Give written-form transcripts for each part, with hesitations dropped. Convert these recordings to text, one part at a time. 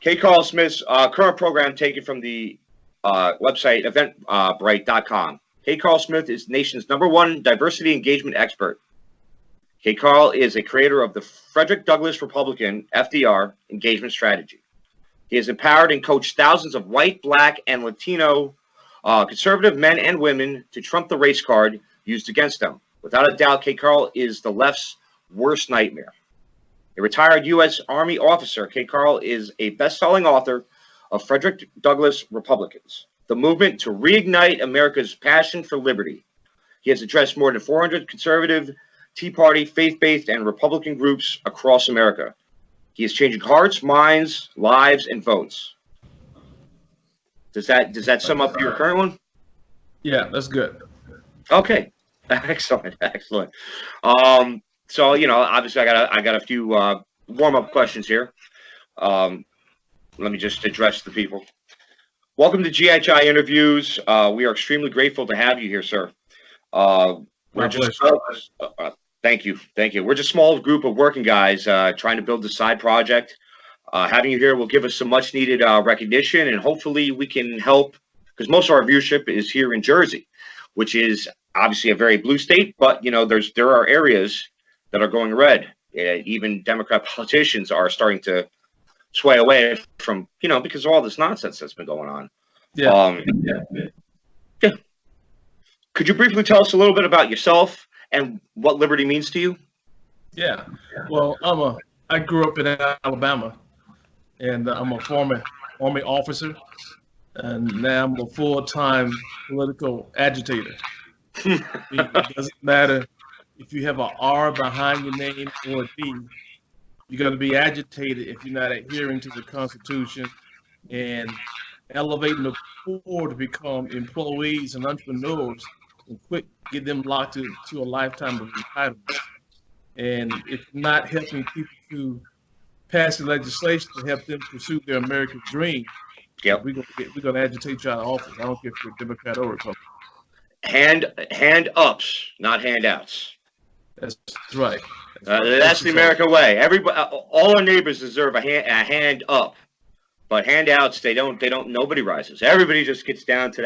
K. Carl Smith's current program taken from the website eventbrite.com. K. Carl Smith is the nation's #1 diversity engagement expert. K. Carl is a creator of the Fredrick Douglass Republican (FDR) engagement strategy. He has empowered and coached thousands of white, black, and Latino conservative men and women to trump the race card used against them. Without a doubt, K. Carl is the left's worst nightmare. A retired U.S. Army officer, K. Carl is a best-selling author of Fredrick Douglass Republicans, the movement to reignite America's passion for liberty. He has addressed more than 400 conservative, Tea Party, faith-based, and Republican groups across America. He is changing hearts, minds, lives, and votes. Does that sum up your current one? Yeah, that's good. Okay, excellent. So obviously, I got a few warm-up questions here. Let me just address the people. Welcome to GHI Interviews. We are extremely grateful to have you here, sir. Thank you. We're just a small group of working guys trying to build a side project. Having you here will give us some much-needed recognition, and hopefully we can help, because most of our viewership is here in Jersey, which is obviously a very blue state, but there are areas that are going red. Even Democrat politicians are starting to sway away from, because of all this nonsense that's been going on. Yeah. Could you briefly tell us a little bit about yourself and what liberty means to you? Yeah. Well, I grew up in Alabama, and I'm a former Army officer, and now I'm a full-time political agitator. It doesn't matter if you have an R behind your name or a D. You're going to be agitated if you're not adhering to the Constitution and elevating the poor to become employees and entrepreneurs and get them locked into a lifetime of entitlement. And if not helping people to pass the legislation to help them pursue their American dream, we're going to agitate you out of office. I don't care if you're a Democrat or Republican. Hand ups, not handouts. That's right. That's the American way. Everybody, all our neighbors deserve a hand up, but handouts, they don't. Nobody rises. Everybody just gets down to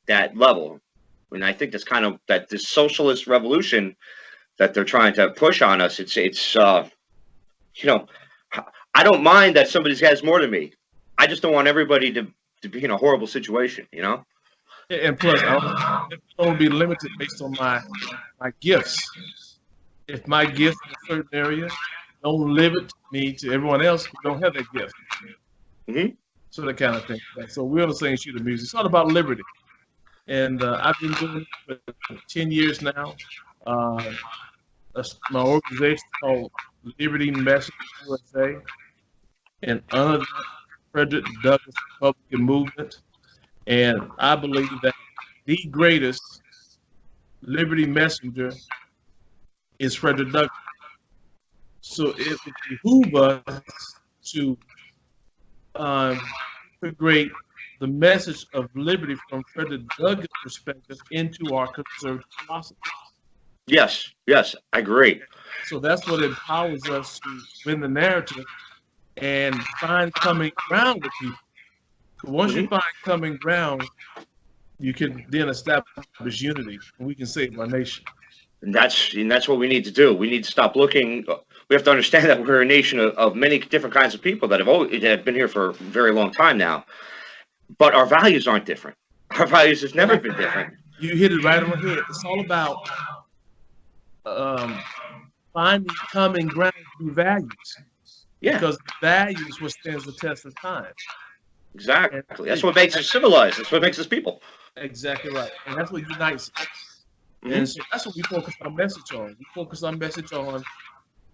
that level. And I think that's kind of this socialist revolution that they're trying to push on us. It's I don't mind that somebody has more than me. I just don't want everybody to be in a horrible situation. And plus, I don't be limited based on my gifts. If my gift in a certain area don't limit me to everyone else who don't have that gift. Mm-hmm. So that kind of thing. So we're on the same sheet of music. It's all about liberty. And I've been doing it for 10 years now. My organization called Liberty Message USA, and under the Fredrick Douglass Republican movement. And I believe that the greatest liberty messenger is Fredrick Douglass. So it would behoove us to integrate the message of liberty from Fredrick Douglass' perspective into our conservative philosophy. Yes, I agree. So that's what empowers us to win the narrative and find common ground with people. Once you find common ground, you can then establish unity, and we can save our nation. And that's what we need to do. We need to stop looking. We have to understand that we're a nation of many different kinds of people that have been here for a very long time now. But our values aren't different. Our values have never been different. You hit it right on the head. It's all about finding common ground through values. Yeah. Because values is what stands the test of time. Exactly. That's what makes us civilized. That's what makes us people. Exactly right. And that's what unites us. Mm-hmm. And so that's what we focus our message on. We focus our message on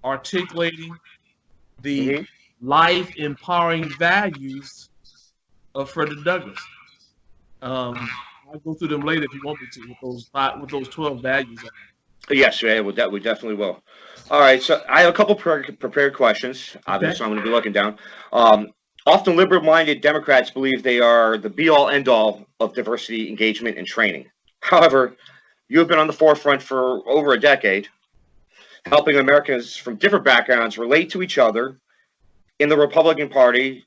articulating the life-empowering values of Fredrick Douglass. I'll go through them later if you want me to, with those 12 values. Yes, we definitely will. All right, so I have a couple prepared questions. Obviously, I'm going to be looking down. Often liberal-minded Democrats believe they are the be-all, end-all of diversity, engagement, and training. However, you have been on the forefront for over a decade, helping Americans from different backgrounds relate to each other in the Republican Party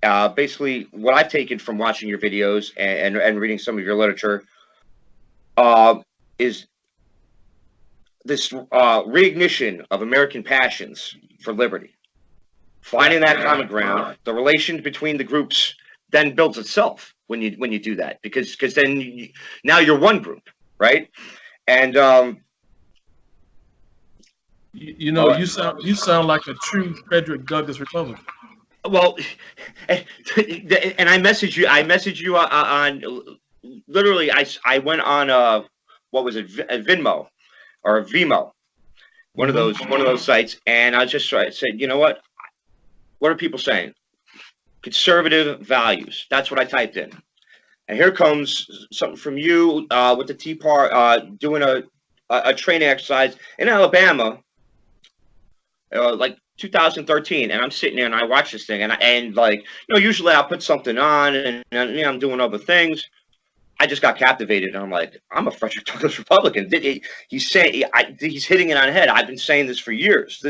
basically what I've taken from watching your videos and reading some of your literature is this reignition of American passions for liberty. Finding that common ground, the relation between the groups then builds itself when you do that, because then now you're one group, right? And you sound like a true Fredrick Douglass Republican. Well, and I messaged you on literally. I went on what was it, a Venmo or a Vimo, one of those sites, and I said, you know what are people saying? Conservative values. That's what I typed in, and here comes something from you with the Tea Party doing a training exercise in Alabama, like 2013, and I'm sitting there and I watch this thing, and like, usually I'll put something on and I'm doing other things. I just got captivated, and I'm like, I'm a Fredrick Douglass Republican. He's saying he's hitting it on the head. I've been saying this for years.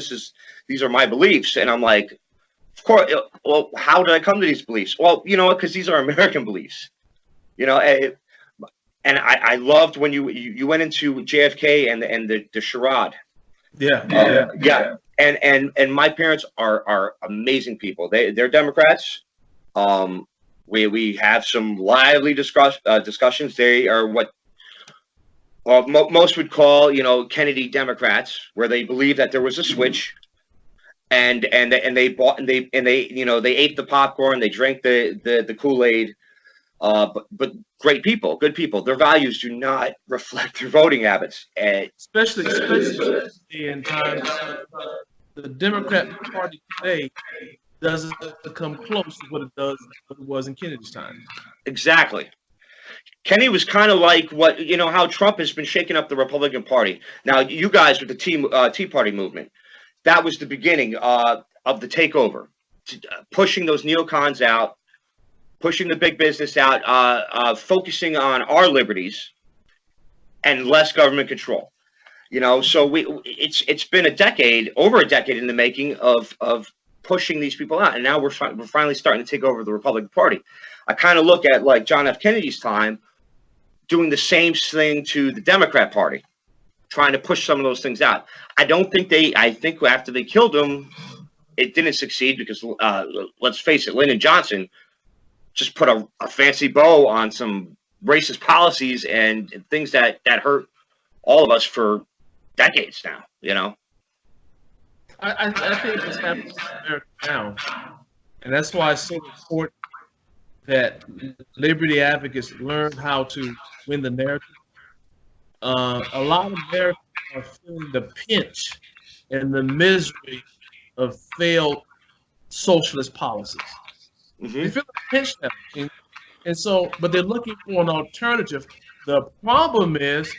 These are my beliefs, and I'm like, of course. Well, how did I come to these beliefs? Well, because these are American beliefs. And I loved when you went into JFK and the charade. Yeah. And my parents are amazing people. They're Democrats. We have some lively discussions. They are what most would call Kennedy Democrats, where they believe that there was a switch, and they ate the popcorn, they drank the Kool-Aid. But great people, good people. Their values do not reflect their voting habits, especially in times. The Democrat Party today doesn't come close to what it was in Kennedy's time. Exactly. Kenny was kind of like how Trump has been shaking up the Republican Party. Now, you guys with the Tea Party movement, that was the beginning of the takeover, pushing those neocons out, pushing the big business out, focusing on our liberties and less government control. So it's been over a decade in the making of pushing these people out, and now we're finally starting to take over the Republican Party. I kind of look at like John F. Kennedy's time doing the same thing to the Democrat Party, trying to push some of those things out. I think after they killed him, it didn't succeed because let's face it, Lyndon Johnson just put a fancy bow on some racist policies and things that hurt all of us for decades now. I think what's happening in America now, and that's why it's so important that liberty advocates learn how to win the narrative. A lot of Americans are feeling the pinch and the misery of failed socialist policies. Mm-hmm. They feel the pinch now, and so, but they're looking for an alternative. The problem is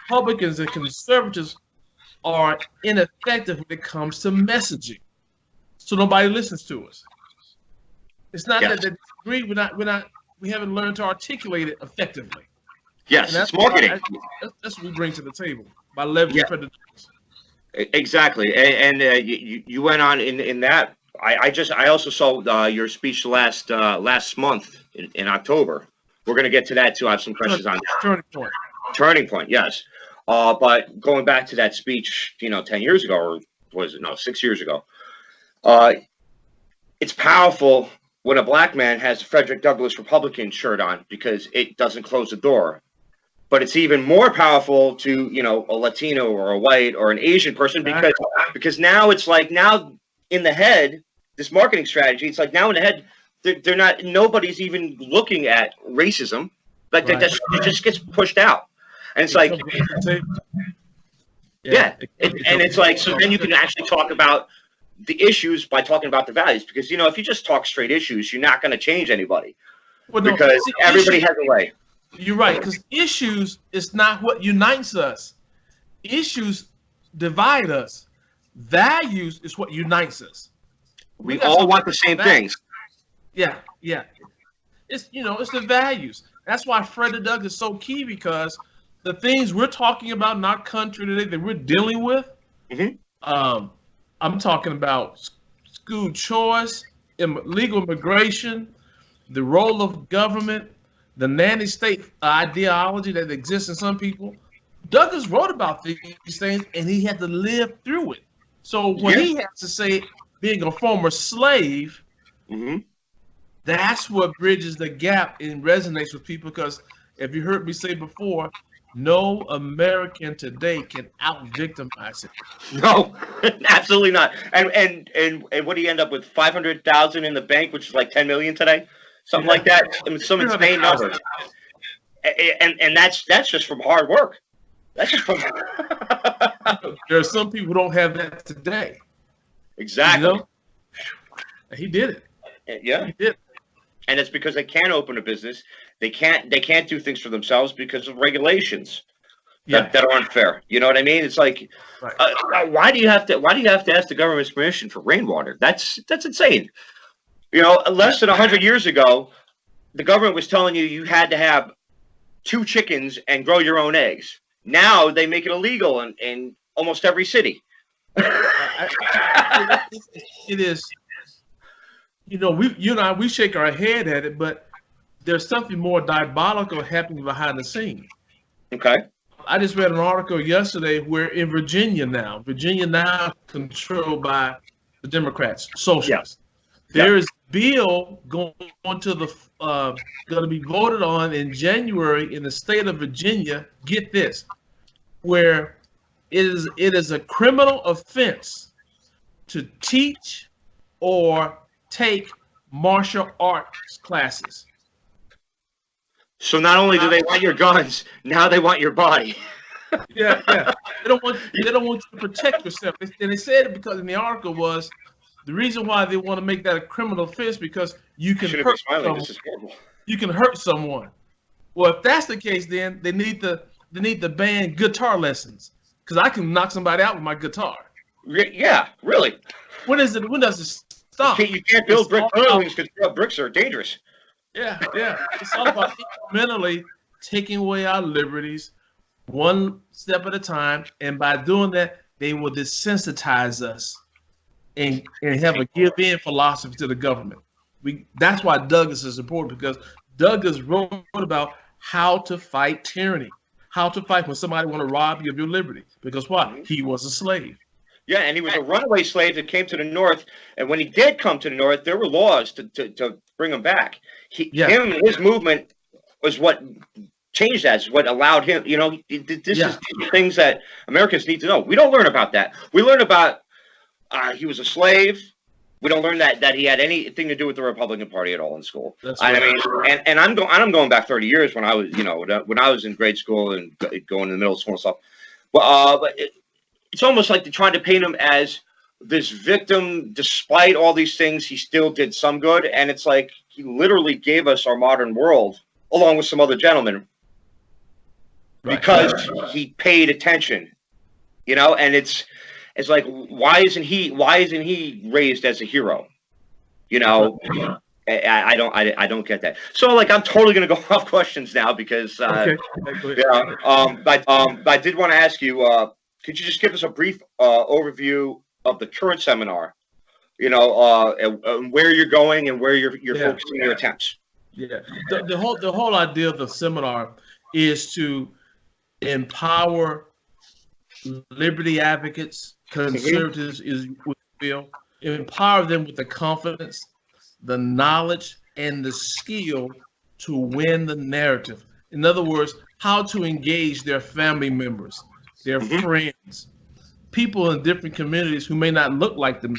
Republicans and conservatives are ineffective when it comes to messaging, so nobody listens to us. It's not that they disagree. We haven't learned to articulate it effectively. Yes, it's marketing. That's what we bring to the table by leveraging predators. Exactly, and you went on in that. I also saw your speech last month in October. We're going to get to that too. I have some questions on that. Turning point, yes. But going back to that speech, 10 years ago, or was it 6 years ago? It's powerful when a black man has a Fredrick Douglass Republican shirt on because it doesn't close the door. But it's even more powerful to a Latino or a white or an Asian person because now it's like in the head, this marketing strategy. It's like now in the head, they're not. Nobody's even looking at racism. Like it just gets pushed out. And it's like, and it's like, so then you can actually talk about the issues by talking about the values, because if you just talk straight issues, you're not going to change anybody, because everybody has a way. You're right, because issues is not what unites us. Issues divide us. Values is what unites us. We all want the same things. Yeah. It's it's the values. That's why Fredrick Douglass is so key, because the things we're talking about in our country today that we're dealing with, I'm talking about school choice, legal immigration, the role of government, the nanny state ideology that exists in some people. Douglass wrote about these things, and he had to live through it. So what he has to say, being a former slave, that's what bridges the gap and resonates with people. Because if you heard me say before, no American today can out-victimize it. No, absolutely not. And what do you end up with? 500,000 in the bank, which is like 10 million today, something like that. I mean, some insane numbers. And that's just from hard work. That's just from. There are some people who don't have that today. Exactly. You know? He did it. Yeah. He did. And it's because they can't open a business. They can't do things for themselves because of regulations that are unfair. You know what I mean? It's like, why do you have to ask the government's permission for rainwater? That's insane. You know, less than 100 years ago, the government was telling you had to have 2 chickens and grow your own eggs. Now they make it illegal in almost every city. It is. You know, you and I, we shake our head at it, but there's something more diabolical happening behind the scenes. Okay. I just read an article yesterday where in Virginia now controlled by the Democrats, socialists. Yeah. There is a bill going to be voted on in January in the state of Virginia. Get this, where it is a criminal offense to teach or take martial arts classes. So not only do they want your guns, now they want your body. Yeah. They don't want you to protect yourself. And they said it because in the article was the reason why they want to make that a criminal offense because you can hurt someone. This is horrible. You can hurt someone. Well, if that's the case, then they need to ban guitar lessons because I can knock somebody out with my guitar. Yeah, really. When does it stop? You can't build brick buildings because bricks are dangerous. Yeah. It's all about incrementally taking away our liberties one step at a time. And by doing that, they will desensitize us and have a give-in philosophy to the government. That's why Douglass is important, because Douglass wrote about how to fight tyranny, how to fight when somebody want to rob you of your liberty. Because what? He was a slave. Yeah, and he was a runaway slave that came to the North. And when he did come to the North, there were laws to bring him back. Him and his movement was what changed that, is what allowed him. You know, this is things that Americans need to know. We don't learn about that. We learn about he was a slave. We don't learn that he had anything to do with the Republican Party at all in school. I mean, and I'm going back 30 years when I was, when I was in grade school and going to the middle school and stuff. But it's almost like they're trying to paint him as this victim. Despite all these things, he still did some good. And it's like he literally gave us our modern world along with some other gentlemen because he paid attention, and it's like, why isn't he raised as a hero? I don't get that. So like, I'm totally going to go off questions now because, I did want to ask you, could you just give us a brief overview of the current seminar, and where you're going and where you're focusing your attempts? Yeah, the whole idea of the seminar is to empower liberty advocates, conservatives, empower them with the confidence, the knowledge, and the skill to win the narrative. In other words, how to engage their family members, their friends, people in different communities who may not look like them.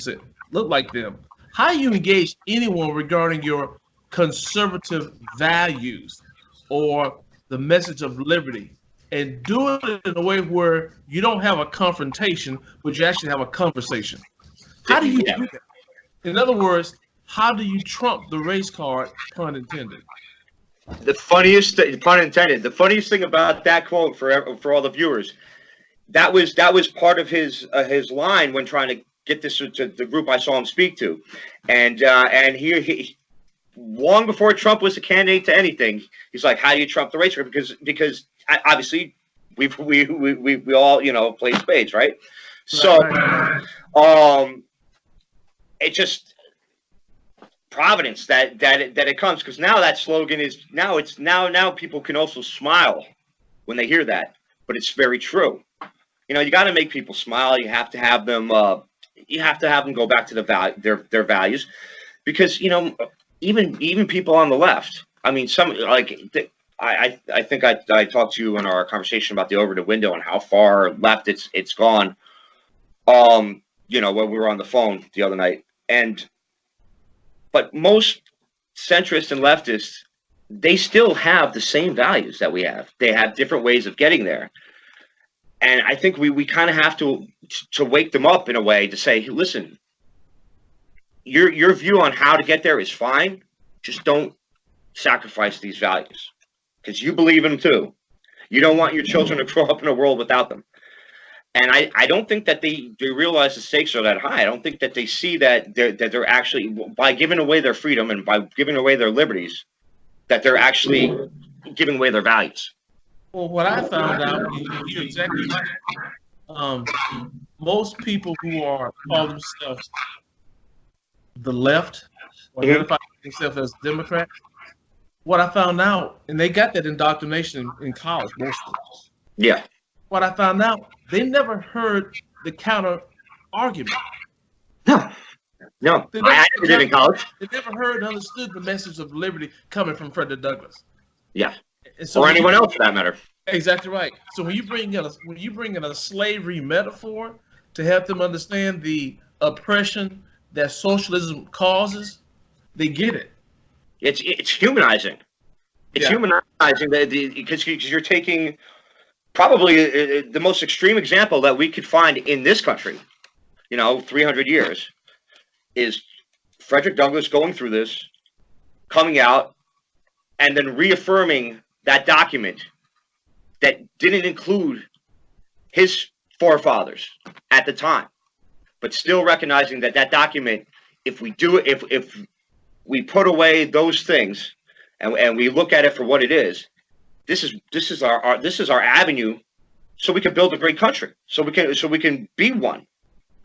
How you engage anyone regarding your conservative values or the message of liberty, and do it in a way where you don't have a confrontation, but you actually have a conversation. How do you do that? In other words, how do you trump the race card, pun intended? The funniest, pun intended, the funniest thing about that quote for all the viewers, that was part of his line when trying to get this to the group I saw him speak to, and he long before Trump was a candidate to anything, he's like, how do you trump the race card? Because obviously we all play spades, right? So it just, providence that it comes, because now that slogan is now people can also smile when they hear that, but it's very true. You got to make people smile. You have to have them go back to their values, because even people on the left. I mean, some I think I talked to you in our conversation about the over the window and how far left it's gone. When we were on the phone the other night, but most centrists and leftists, they still have the same values that we have. They have different ways of getting there. And I think we kind of have to wake them up in a way to say, hey, listen, your view on how to get there is fine. Just don't sacrifice these values, because you believe in them too. You don't want your children to grow up in a world without them. And I don't think that they realize the stakes are that high. I don't think that they see that they're actually, by giving away their freedom and by giving away their liberties, that they're actually giving away their values. Well, what I found out, you're exactly right. Most people who call themselves the left or identify themselves as Democrats, what I found out, and they got that indoctrination in college, most of them. Yeah. What I found out, they never heard the counter argument. No, I never did in college. They never heard and understood the message of liberty coming from Fredrick Douglass. Yeah. So or anyone else for that matter. Exactly right. So when you bring in a slavery metaphor to help them understand the oppression that socialism causes, they get it. It's humanizing. It's humanizing because you're taking probably the most extreme example that we could find in this country, 300 years, is Fredrick Douglass going through this, coming out, and then reaffirming that document that didn't include his forefathers at the time, but still recognizing that document, if we do it, if we put away those things and we look at it for what it is, this is our avenue, so we can build a great country, so we can be one,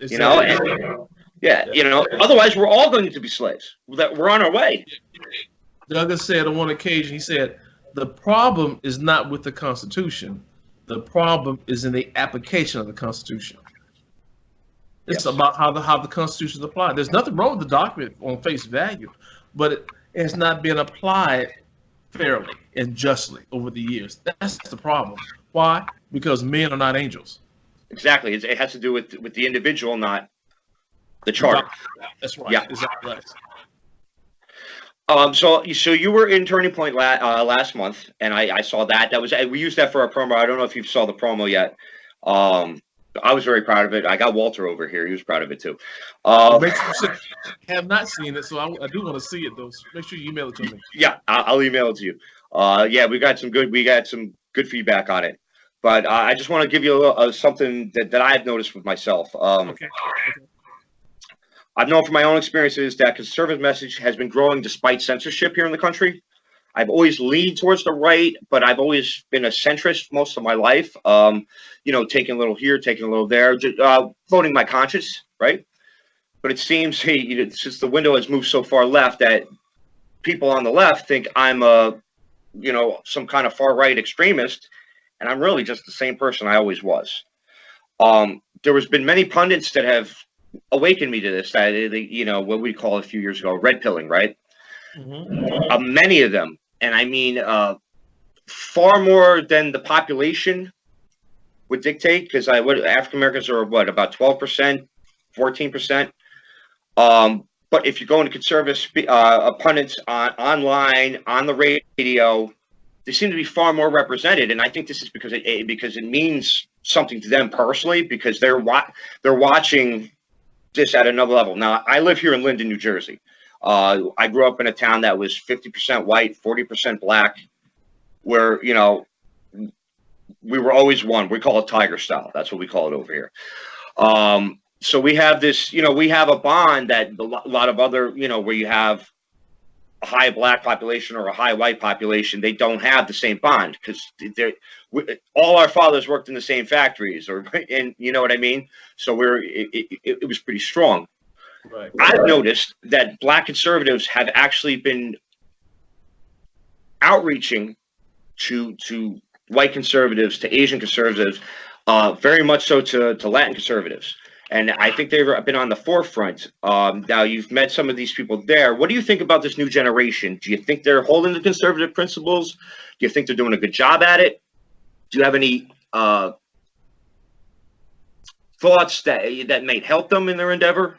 Otherwise, we're all going to be slaves. We're on our way. Douglas said on one occasion, he said, the problem is not with the Constitution. The problem is in the application of the Constitution. It's about how the Constitution is applied. There's nothing wrong with the document on face value, but it has not been applied fairly and justly over the years. That's the problem. Why? Because men are not angels. Exactly. It has to do with the individual, not the charter. That's right. Yeah. Exactly right. So you were in Turning Point last month, and I saw that. We used that for our promo. I don't know if you saw the promo yet. I was very proud of it. I got Walter over here. He was proud of it too. Have not seen it, so I do want to see it though. So make sure you email it to me. Yeah, I'll email it to you. We got some good feedback on it. But I just want to give you something that I've noticed with myself. Okay. I've known from my own experiences that conservative message has been growing despite censorship here in the country. I've always leaned towards the right, but I've always been a centrist most of my life. Taking a little here, taking a little there, voting my conscience, right? But it seems, since the window has moved so far left, that people on the left think I'm some kind of far right extremist, and I'm really just the same person I always was. There has been many pundits that have awakened me to this, what we call a few years ago red pilling, right? Mm-hmm. Many of them, and I mean far more than the population would dictate, because African Americans are about 12%, 14%. But if you go into conservative pundits online, on the radio, they seem to be far more represented, and I think this is because it means something to them personally, because they're watching this at another level. Now, I live here in Linden, New Jersey. I grew up in a town that was 50% white, 40% black, where we were always one. We call it tiger style. That's what we call it over here. So we have this, we have a bond that a lot of other, where you have a high black population or a high white population, they don't have the same bond, because all our fathers worked in the same factories, and you know what I mean? So it was pretty strong. Right. I've noticed that Black conservatives have actually been outreaching to white conservatives, to Asian conservatives, very much so to Latin conservatives. And I think they've been on the forefront. Now, you've met some of these people there. What do you think about this new generation? Do you think they're holding the conservative principles? Do you think they're doing a good job at it? Do you have any thoughts that may help them in their endeavor?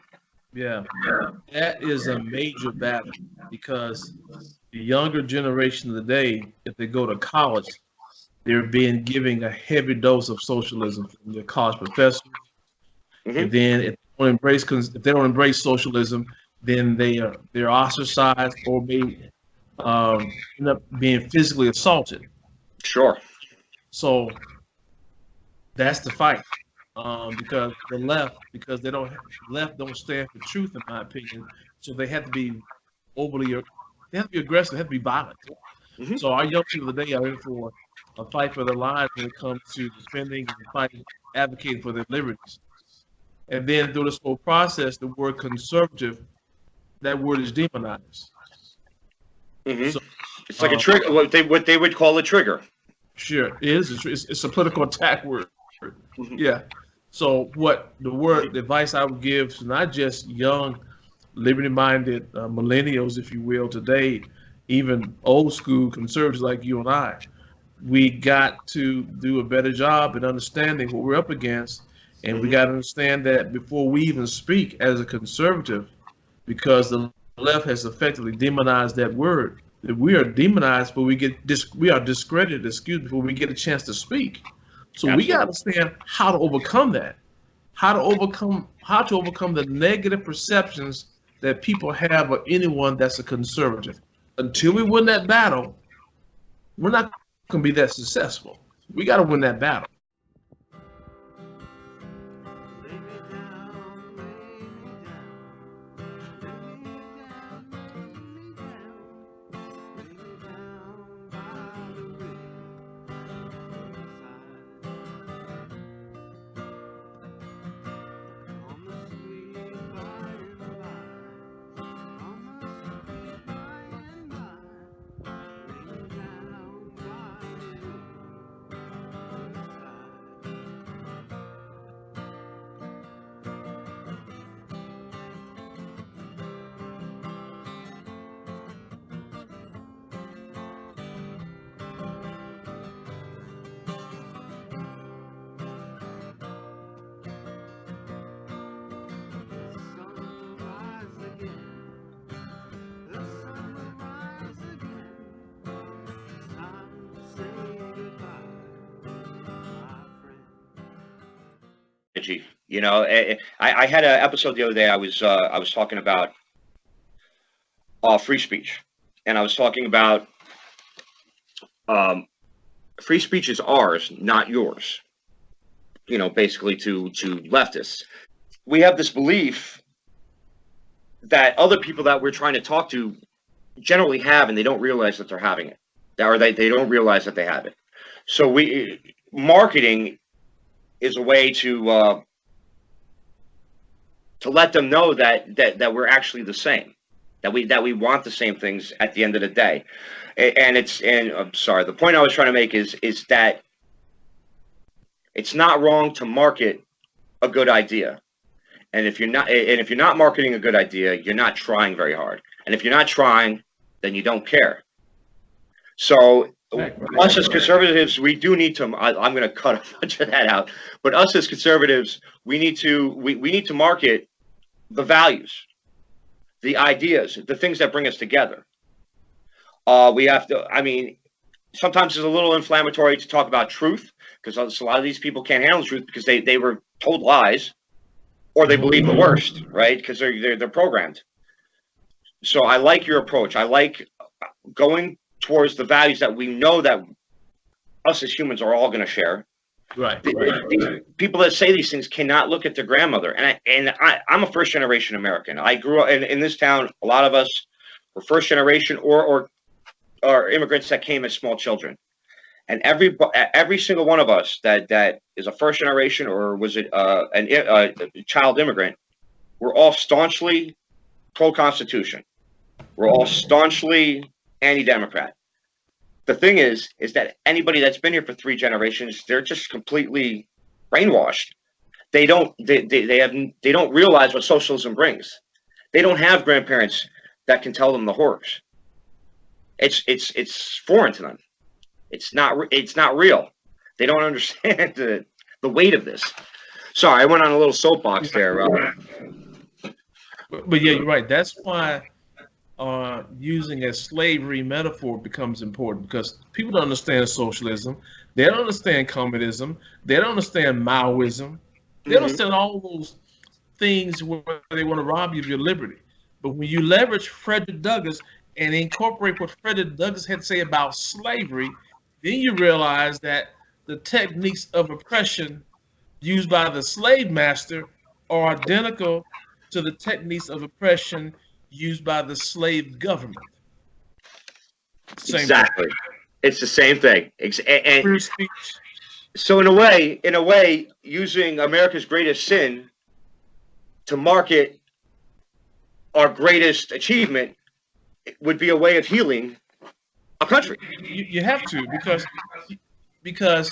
Yeah, that is a major battle because the younger generation of the day, if they go to college, they're being given a heavy dose of socialism from their college professors. And then if they don't embrace socialism, then they're ostracized or may end up being physically assaulted. Sure. So that's the fight. Because the left don't stand for truth, in my opinion. So they have to be aggressive, they have to be violent. So our young people today are in for a fight for their lives when it comes to defending and fighting, advocating for their liberties. And then through this whole process, the word conservative, that word is demonized. So, it's like a trigger, what they would call a trigger. Sure, it is. It's a political attack word. Yeah. So the advice I would give to not just young, liberty-minded millennials, if you will, today, even old school conservatives like you and I, we got to do a better job in understanding what we're up against. And we got to understand that before we even speak as a conservative, because the left has effectively demonized that word, that we are demonized, but we are discredited, before we get a chance to speak. So we got to understand how to overcome that, how to overcome the negative perceptions that people have of anyone that's a conservative. Until we win that battle, we're not going to be that successful. We got to win that battle. You know, I had an episode the other day. I was talking about free speech, and I was talking about free speech is ours, not yours. You know, basically to leftists, we have this belief that other people that we're trying to talk to generally have, and they don't realize that they're having it, or they don't realize that they have it. So marketing is a way to let them know that we're actually the same, that we want the same things at the end of the day. And I'm sorry, the point I was trying to make is that it's not wrong to market a good idea. And if you're not marketing a good idea, you're not trying very hard. And if you're not trying, then you don't care. So us as conservatives, we do need to. I'm going to cut a bunch of that out. But us as conservatives, we need to market the values, the ideas, the things that bring us together. We have to. I mean, sometimes it's a little inflammatory to talk about truth, because a lot of these people can't handle the truth because they were told lies, or they believe the worst, right? Because they're programmed. So I like your approach. I like going towards the values that we know that us as humans are all going to share. Right. These people that say these things cannot look at their grandmother. And I'm a first generation American. I grew up in this town. A lot of us were first generation or immigrants that came as small children. And every single one of us that is a first generation or was it a child immigrant, we're all staunchly pro-Constitution. We're all staunchly anti-Democrat. The thing is that anybody that's been here for 3 generations, they're just completely brainwashed. They don't realize what socialism brings. They don't have grandparents that can tell them the horrors. It's foreign to them. It's not real. They don't understand the weight of this. Sorry, I went on a little soapbox there. But yeah, you're right. That's why using a slavery metaphor becomes important, because people don't understand socialism. They don't understand communism. They don't understand Maoism. They don't understand all those things where they want to rob you of your liberty. But when you leverage Fredrick Douglass and incorporate what Fredrick Douglass had to say about slavery, then you realize that the techniques of oppression used by the slave master are identical to the techniques of oppression used by the slave government. Exactly. Thing. It's the same thing. Free speech. So in a way, using America's greatest sin to market our greatest achievement would be a way of healing a country. You have to, because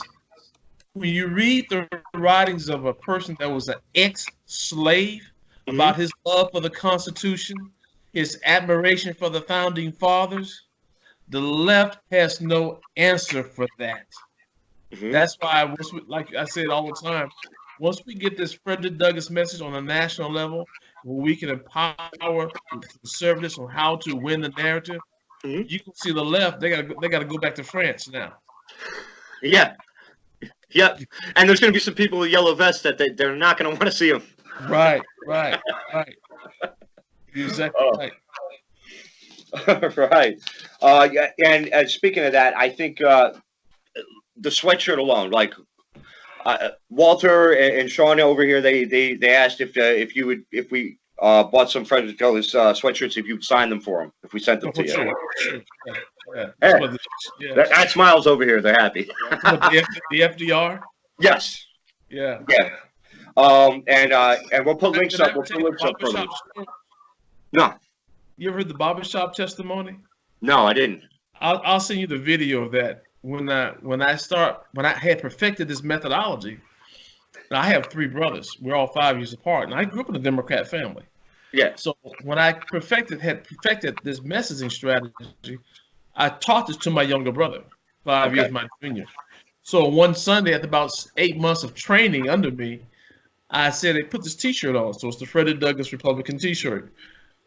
when you read the writings of a person that was an ex-slave about his love for the Constitution, his admiration for the founding fathers, the left has no answer for that. That's why, like I said all the time, once we get this Fredrick Douglass message on a national level, where we can empower conservatives on how to win the narrative, you can see the left. They gotta go back to France now. Yeah. And there's going to be some people with yellow vests that they're not going to want to see them. Right. Exactly right. Right. And speaking of that, I think the sweatshirt alone, like Walter and Sean over here, they asked if we bought some Fredrick Douglass sweatshirts, if you'd sign them for them, if we sent them to you. Sure. Yeah. That smiles over here. They're happy. The FDR. Yes. Yeah. And we'll put links up. We'll put links up for them. No. You ever heard the barbershop testimony? No, I didn't. I'll send you the video of that. When I had perfected this methodology. Now, I have 3 brothers. We're all 5 years apart, and I grew up in a Democrat family. Yeah. So when I had perfected this messaging strategy, I taught this to my younger brother, 5 years my junior. So one Sunday, after about 8 months of training under me, I said, "Hey, put this T-shirt on." So it's the Fredrick Douglass Republican T-shirt,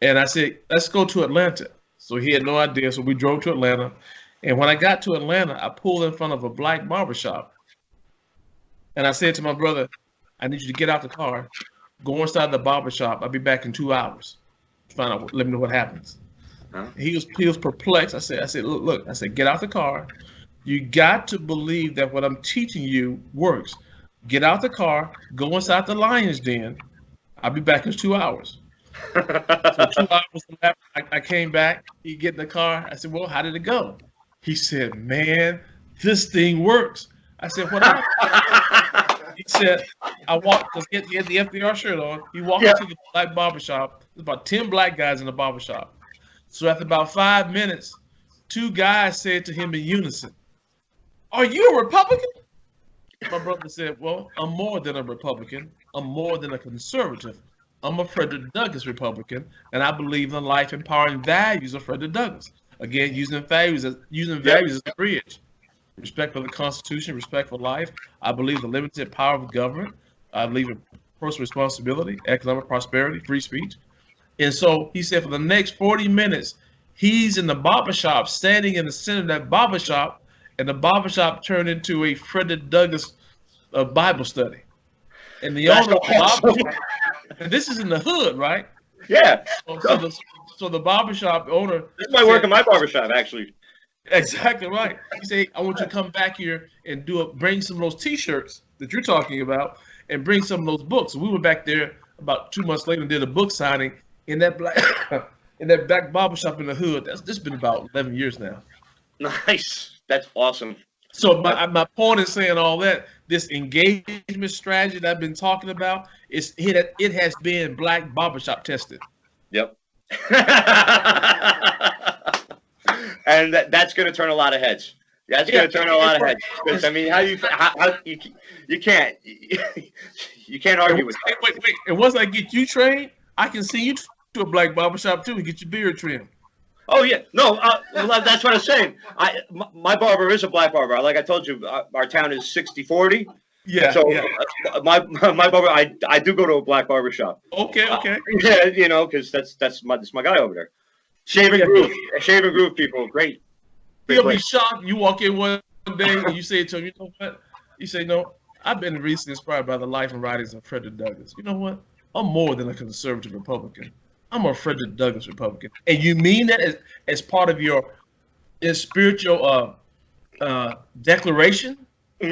and I said, "Let's go to Atlanta." So he had no idea. So we drove to Atlanta, and when I got to Atlanta, I pulled in front of a black barbershop, and I said to my brother, "I need you to get out the car, go inside the barbershop. I'll be back in 2 hours. Find out, let me know what happens." He was perplexed. I said, look, I said, "Get out the car. You got to believe that what I'm teaching you works. Get out the car, go inside the lion's den. I'll be back in 2 hours." So 2 hours later, I came back. He get in the car. I said, "Well, how did it go?" He said, "Man, this thing works." I said, "What happened?" He said, "I walked," because he had the FDR shirt on. He walked into the black barbershop. There's about 10 black guys in the barbershop. So after about 5 minutes, 2 guys said to him in unison, "Are you a Republican?" My brother said, "Well, I'm more than a Republican. I'm more than a conservative. I'm a Fredrick Douglass Republican, and I believe in the life empowering values of Fredrick Douglass." Again, using values as a bridge. Respect for the Constitution, respect for life. I believe the limited power of government. I believe in personal responsibility, economic prosperity, free speech. And so he said for the next 40 minutes, he's in the barbershop, standing in the center of that barbershop, and the barbershop turned into a Fredrick Douglass Bible study. And the owner of the barbershop, and this is in the hood, right? Yeah. So the barbershop owner. This might work in my barbershop, actually. Exactly right. He said, "I want you to come back here and bring some of those T-shirts that you're talking about, and bring some of those books." So we went back there about 2 months later and did a book signing in that black barbershop in the hood. That's been about 11 years now. Nice. That's awesome. So my point is saying all that, this engagement strategy that I've been talking about, it has been black barbershop tested. Yep. And that's going to turn a lot of heads. That's going to turn a lot of heads. Because I mean, how you can't argue with that. Wait. And once I get you trained, I can send you to a black barbershop too and get your beard trimmed. Oh yeah, no, well, that's what I'm saying. My barber is a black barber. Like I told you, our town is 60-40. Yeah. So my barber, I do go to a black barber shop. Okay. Yeah, you know, because that's my guy over there. Shaving Groove people, great. He'll be shocked. You walk in one day and you say to him, you know what? You say, no, I've been recently inspired by the life and writings of Fredrick Douglass. You know what? I'm more than a conservative Republican. I'm a Fredrick Douglass Republican. And you mean that as part of your spiritual declaration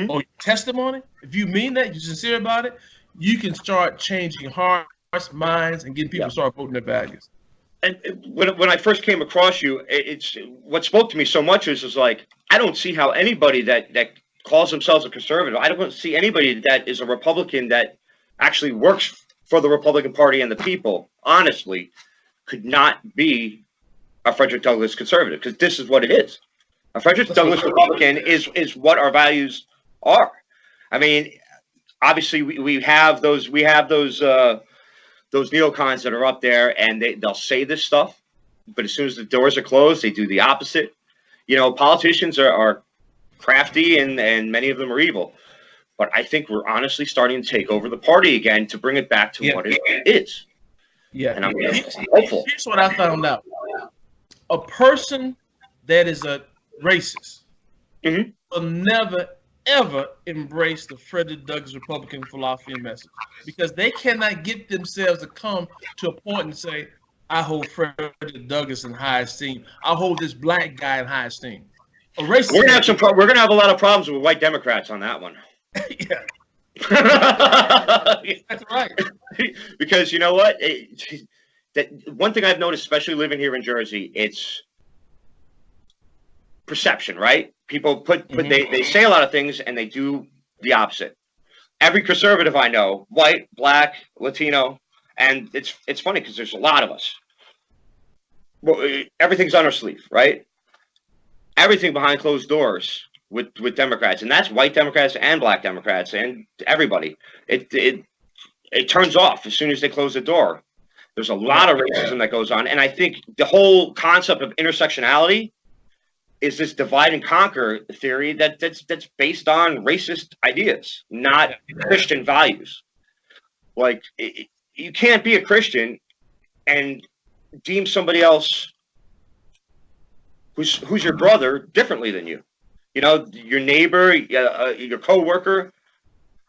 or testimony? If you mean that, you're sincere about it, you can start changing hearts, minds, and getting people to start voting their values. And when I first came across you, it's what spoke to me so much is like, I don't see how anybody that calls themselves a conservative, I don't see anybody that is a Republican that actually works for the Republican Party and the people, honestly, could not be a Fredrick Douglass conservative, because this is what it is. A Fredrick Douglass Republican is what our values are. I mean, obviously we have those neocons that are up there, and they'll say this stuff, but as soon as the doors are closed, they do the opposite. You know, politicians are crafty, and many of them are evil. But I think we're honestly starting to take over the party again to bring it back to what it is. Yeah. And I'm hopeful. Here's what I found out. A person that is a racist will never, ever embrace the Fredrick Douglass Republican philosophy and message, because they cannot get themselves to come to a point and say, I hold Fredrick Douglass in high esteem. I hold this black guy in high esteem. A racist. We're gonna have a lot of problems with white Democrats on that one. Yeah. That's right. Because you know what? That one thing I've noticed, especially living here in Jersey, it's perception, right? People they say a lot of things and they do the opposite. Every conservative I know, white, black, Latino, and it's funny because there's a lot of us. Well, everything's on our sleeve, right? Everything behind closed doors with Democrats, and that's white Democrats and black Democrats and everybody. It turns off as soon as they close the door. There's a lot of racism that goes on, and I think the whole concept of intersectionality is this divide and conquer theory that's based on racist ideas, not Christian values. Like you can't be a Christian and deem somebody else who's your brother differently than you. You know, your neighbor, your coworker.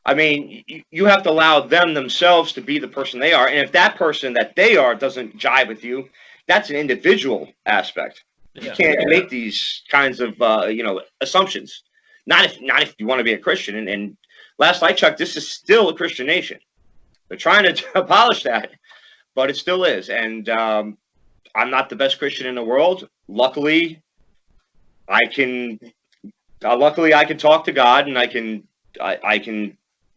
I mean, you have to allow them themselves to be the person they are. And if that person that they are doesn't jive with you, that's an individual aspect. You can't make these kinds of assumptions. Not if you want to be a Christian. And last I checked, this is still a Christian nation. They're trying to abolish that, but it still is. And I'm not the best Christian in the world. Luckily, I can talk to God, and I can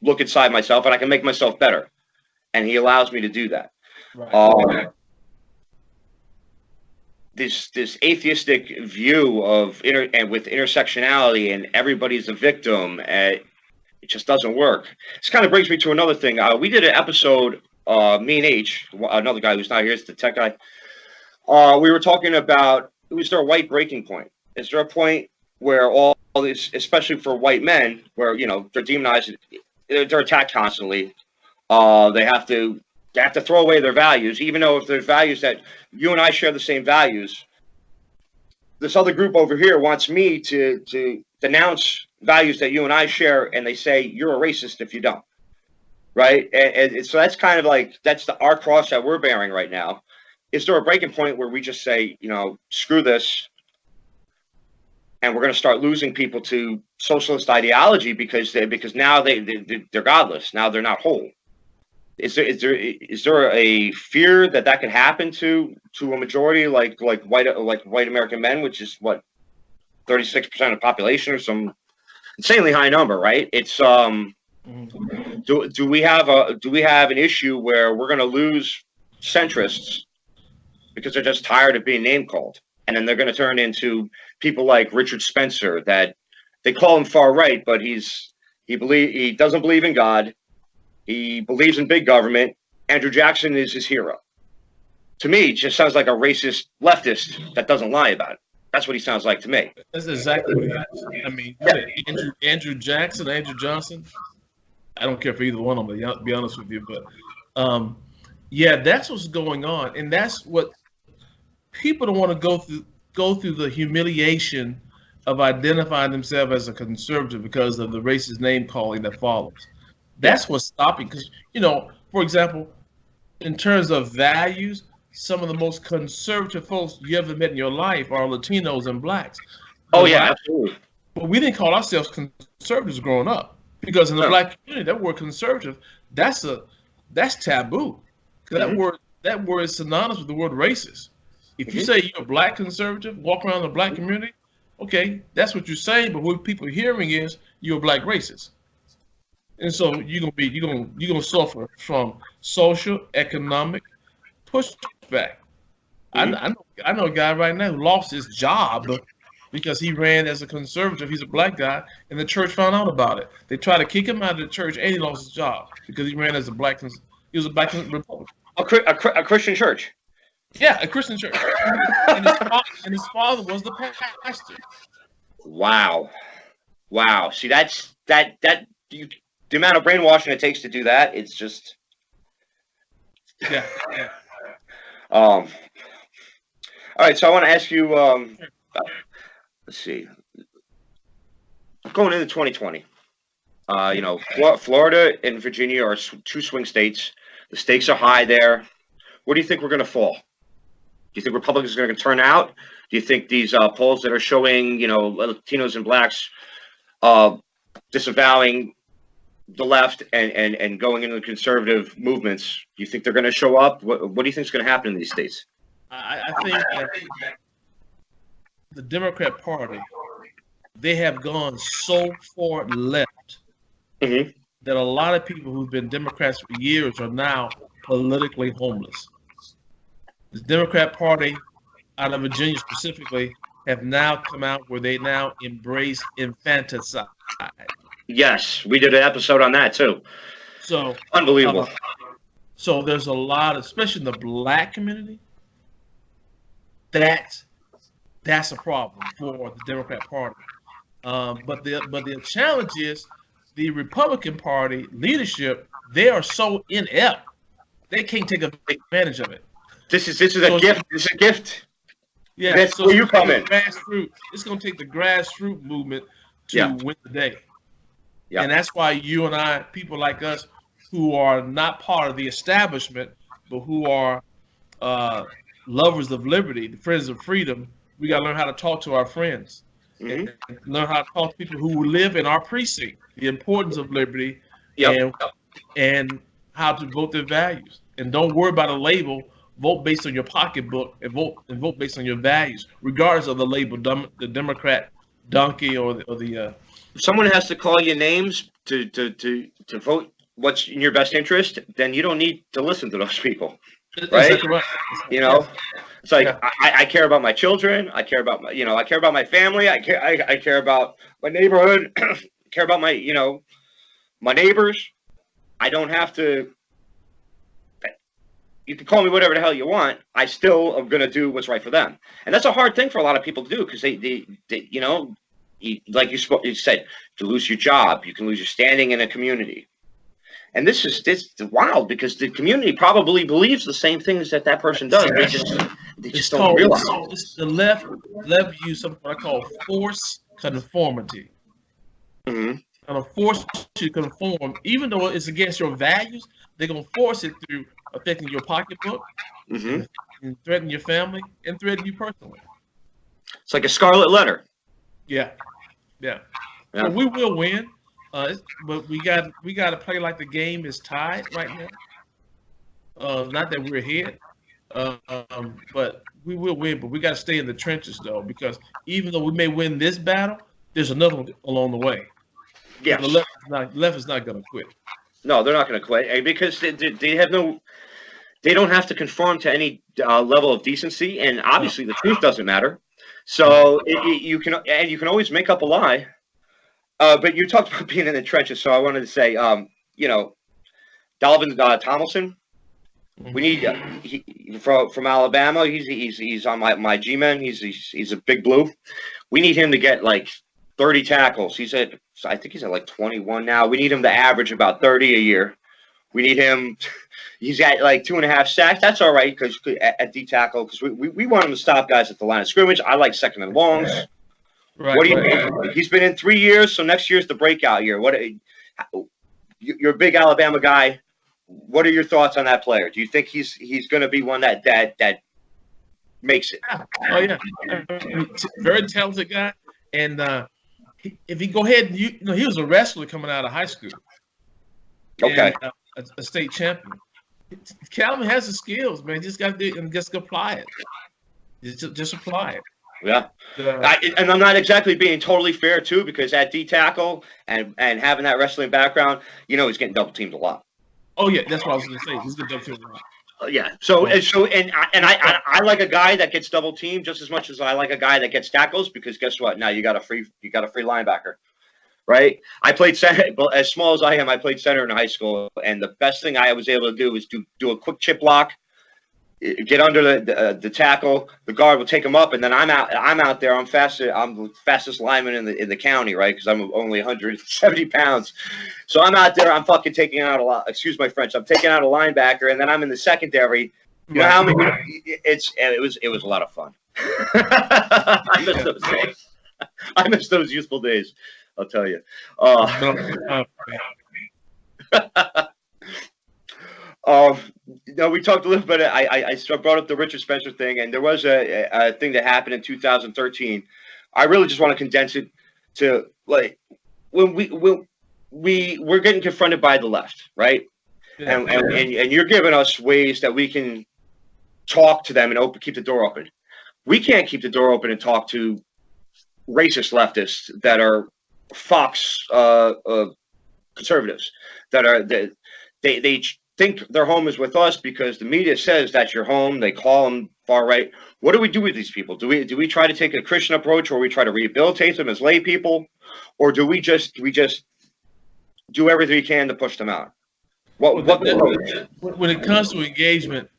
look inside myself, and I can make myself better. And He allows me to do that. Right. This atheistic view of with intersectionality and everybody's a victim, it just doesn't work. This kind of brings me to another thing. We did an episode, me and H, another guy who's not here, it's the tech guy. We were talking about, is there a white breaking point? Is there a point where all this, especially for white men, where they're demonized, they're attacked constantly? They have to throw away their values, even though if there's values that you and I share the same values. This other group over here wants me to denounce values that you and I share, and they say you're a racist if you don't, right? And so that's kind of like our cross that we're bearing right now. Is there a breaking point where we just say, screw this, and we're going to start losing people to socialist ideology because now they're godless, now they're not whole? Is there a fear that could happen to a majority like white American men, which is what 36% of the population or some insanely high number, right? It's do we have an issue where we're going to lose centrists because they're just tired of being name called, and then they're going to turn into people like Richard Spencer, that they call him far right, but he doesn't believe in God. He believes in big government. Andrew Jackson is his hero. To me, it just sounds like a racist leftist that doesn't lie about it. That's what he sounds like to me. That's exactly what he is. I mean, Andrew Jackson, Andrew Johnson. I don't care for either one of them, to be honest with you. But yeah, that's what's going on, and that's what people don't want to go through the humiliation of identifying themselves as a conservative because of the racist name calling that follows. That's what's stopping. Because, for example, in terms of values, some of the most conservative folks you ever met in your life are Latinos and blacks. Oh, yeah, absolutely. But we didn't call ourselves conservatives growing up, because in the black community, that word conservative, that's taboo. That word is synonymous with the word racist. If you say you're a black conservative, walk around the black community, okay, that's what you're saying. But what people are hearing is you're a black racist, and so you're gonna suffer from social, economic pushback. I know a guy right now who lost his job because he ran as a conservative. He's a black guy, and the church found out about it. They tried to kick him out of the church, and he lost his job because he ran as a black. He was a black Republican. A Christian church. Yeah, a Christian church. and his father was the pastor. Wow. See, the amount of brainwashing it takes to do that, it's just. Yeah. All right, so I want to ask you. Let's see. Going into 2020, Florida and Virginia are two swing states. The stakes are high there. Where do you think we're going to fall? Do you think Republicans are going to turn out? Do you think these polls that are showing, Latinos and blacks disavowing the left and going into the conservative movements, do you think they're going to show up? What do you think is going to happen in these states? I think that the Democrat Party, they have gone so far left that a lot of people who've been Democrats for years are now politically homeless. The Democrat Party, out of Virginia specifically, have now come out where they now embrace infanticide. Yes, we did an episode on that too. So unbelievable. So there's a lot, especially in the black community, that's a problem for the Democrat Party. But the challenge is the Republican Party leadership. They are so inept, they can't take advantage of it. This is a gift. This is a gift. Yeah, that's so where you come in. It's going to take the grassroots movement to win the day. Yeah. And that's why you and I, people like us, who are not part of the establishment, but who are lovers of liberty, the friends of freedom, we got to learn how to talk to our friends. And learn how to talk to people who live in our precinct, the importance of liberty, and how to vote their values. And don't worry about a label. Vote based on your pocketbook and vote based on your values, regardless of the label, the Democrat donkey or the. If someone has to call you names to vote what's in your best interest, then you don't need to listen to those people, right? Exactly right. It's like I care about my children. I care about I care about my family. I care about my neighborhood. I care about my my neighbors. I don't have to. You can call me whatever the hell you want. I still am going to do what's right for them, and that's a hard thing for a lot of people to do because they like you said, to lose your job, you can lose your standing in a community, and this is wild because the community probably believes the same things that person does. They just don't realize. The left use something I call force conformity. And a force to conform, even though it's against your values, they're gonna force it through affecting your pocketbook, and threatening your family, and threatening you personally. It's like a scarlet letter. Yeah. So we will win, but we got to play like the game is tied right now. Not that we're ahead, but we will win. But we got to stay in the trenches though, because even though we may win this battle, there's another one along the way. Yes. The left is not going to quit. No, they're not going to quit because they have no. They don't have to conform to any level of decency, and obviously the truth doesn't matter. So you can always make up a lie. But you talked about being in the trenches, so I wanted to say, Dalvin Tomlinson. We need from Alabama. He's on my G-men. He's a big blue. We need him to get like 30 tackles. I think he's at like 21 now. We need him to average about 30 a year. We need him. He's at like 2.5 sacks. That's all right because at D tackle because we want him to stop guys at the line of scrimmage. I like second and longs. Right, what do you think? He's been in 3 years, so next year's the breakout year. You're a big Alabama guy. What are your thoughts on that player? Do you think he's going to be one that makes it? Oh yeah, very talented guy. And if he go ahead, he was a wrestler coming out of high school. Okay. And, a state champion. Calvin has the skills, man. Just got to just apply it. Just apply it. Yeah, and I'm not exactly being totally fair too, because at D tackle and having that wrestling background, he's getting double teamed a lot. Oh yeah, that's what I was going to say. He's getting double teamed a lot. Yeah. So I like a guy that gets double teamed just as much as I like a guy that gets tackles, because guess what? Now you got a free linebacker, right? I played center. As small as I am, I played center in high school, and the best thing I was able to do was do a quick chip block, get under the tackle. The guard will take him up, and then I'm out there. I'm faster. I'm the fastest lineman in the county, right? Because I'm only 170 pounds. So I'm out there. I'm fucking taking out a lot. Excuse my French. I'm taking out a linebacker, and then I'm in the secondary. You know how many? It was a lot of fun. I miss those days. I miss those youthful days. I'll tell you. We talked a little bit. I brought up the Richard Spencer thing, and there was a thing that happened in 2013. I really just want to condense it to like when we're getting confronted by the left, right? Yeah. And you're giving us ways that we can talk to them and keep the door open. We can't keep the door open and talk to racist leftists that are Fox conservatives that they think their home is with us because the media says that's your home. They call them far right. What do we do with these people? Do we try to take a Christian approach, or we try to rehabilitate them as lay people, or do we just do everything we can to push them out? When it comes to engagement,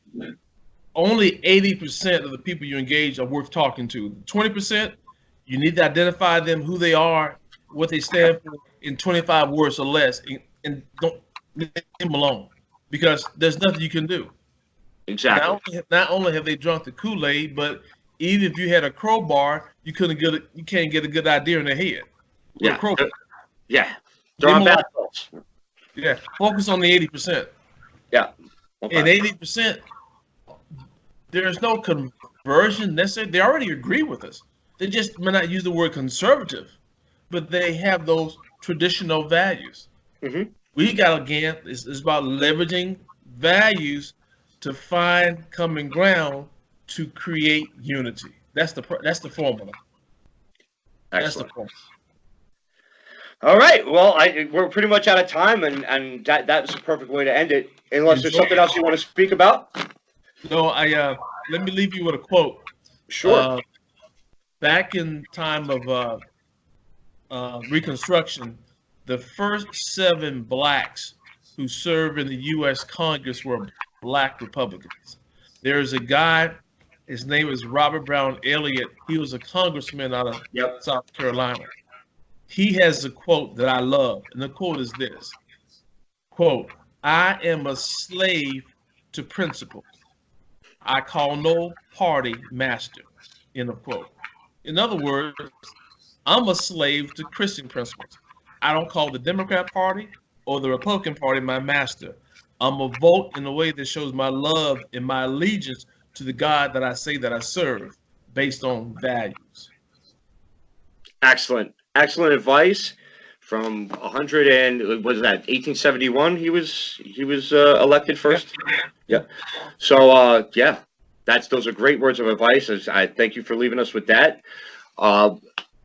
only 80% of the people you engage are worth talking to. 20%, you need to identify them, who they are, what they stand for in 25 words or less, and don't leave them alone, because there's nothing you can do. Exactly. Not only have they drunk the Kool-Aid, but even if you had a crowbar, you can't get a good idea in their head. Yeah. Yeah. They're on bad faults. Yeah. Focus on the 80%. Yeah. Okay. And 80%, there's no conversion necessary. They already agree with us. They just may not use the word conservative, but they have those traditional values. Mm-hmm. We got, again, it's about leveraging values to find common ground to create unity. That's the formula. Excellent. That's the formula. All right. Well, we're pretty much out of time, and that's a perfect way to end it. Unless there's something else you want to speak about. No, let me leave you with a quote. Sure. Back in time of Reconstruction, the first 7 blacks who served in the U.S. Congress were black Republicans. There's a guy, his name is Robert Brown Elliott. He was a congressman out of South Carolina. He has a quote that I love, and the quote is this, quote, "I am a slave to principle. I call no party master," end of quote. In other words, I'm a slave to Christian principles. I don't call the Democrat Party or the Republican Party my master. I'm a vote in a way that shows my love and my allegiance to the God that I say that I serve, based on values. Excellent. Excellent advice from 1871 he was elected first. Yeah. So those are great words of advice. I thank you for leaving us with that.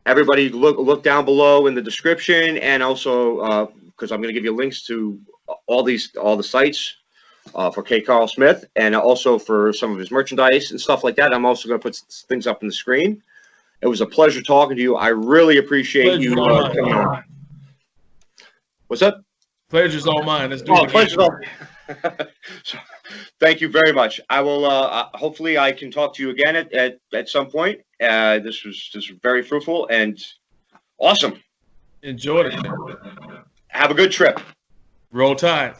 everybody look down below in the description, and also because I'm going to give you links to all the sites for K. Carl Smith, and also for some of his merchandise and stuff like that. I'm also going to put things up on the screen. It was a pleasure talking to you. I really appreciate you coming on. What's up? Pleasure's all mine. Let's do it again. Pleasure's all. So, thank you very much. I will. Hopefully, I can talk to you again at some point. This was very fruitful and awesome. Enjoyed it. Have a good trip. Roll Tide.